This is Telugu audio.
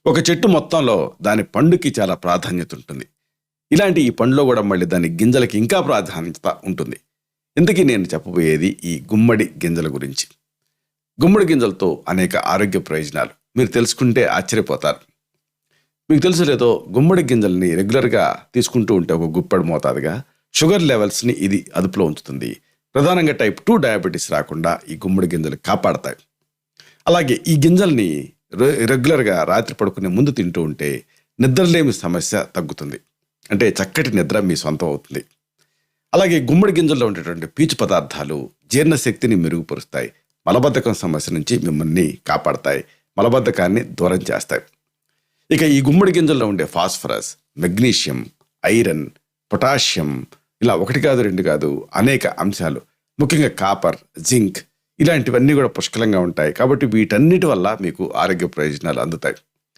ఒక చెట్టు మొత్తంలో దాని పండుకి చాలా ప్రాధాన్యత ఉంటుంది. ఇలాంటి ఈ పండులో కూడా మళ్ళీ దాని గింజలకి ఇంకా ప్రాధాన్యత ఉంటుంది. ఇంతకీ నేను చెప్పబోయేది ఈ గుమ్మడి గింజల గురించి. గుమ్మడి గింజలతో అనేక ఆరోగ్య ప్రయోజనాలు మీరు తెలుసుకుంటే ఆశ్చర్యపోతారు. మీకు తెలుసు లేదో, గుమ్మడి గింజల్ని రెగ్యులర్గా తీసుకుంటూ ఉంటే ఒక గుప్పెడు మోతాదుగా షుగర్ లెవెల్స్ని ఇది అదుపులో ఉంచుతుంది. ప్రధానంగా టైప్ 2 డయాబెటీస్ రాకుండా ఈ గుమ్మడి గింజలు కాపాడతాయి. అలాగే ఈ గింజల్ని రెగ్యులర్గా రాత్రి పడుకునే ముందు తింటూ ఉంటే నిద్రలేమి సమస్య తగ్గుతుంది. అంటే చక్కటి నిద్ర మీ సొంతం అవుతుంది. అలాగే గుమ్మడి గింజల్లో ఉండేటువంటి పీచు పదార్థాలు జీర్ణశక్తిని మెరుగుపరుస్తాయి. మలబద్ధకం సమస్య నుంచి మిమ్మల్ని కాపాడతాయి. మలబద్ధకాన్ని దూరం చేస్తాయి. ఇక ఈ గుమ్మడి గింజల్లో ఉండే ఫాస్ఫరస్, మెగ్నీషియం, ఐరన్, పొటాషియం, ఇలా ఒకటి కాదు రెండు కాదు అనేక అంశాలు, ముఖ్యంగా కాపర్, జింక్, ఇలాంటివన్నీ కూడా పుష్కలంగా ఉంటాయి. కాబట్టి వీటన్నిటి వల్ల మీకు ఆరోగ్య ప్రయోజనాలు అందుతాయి.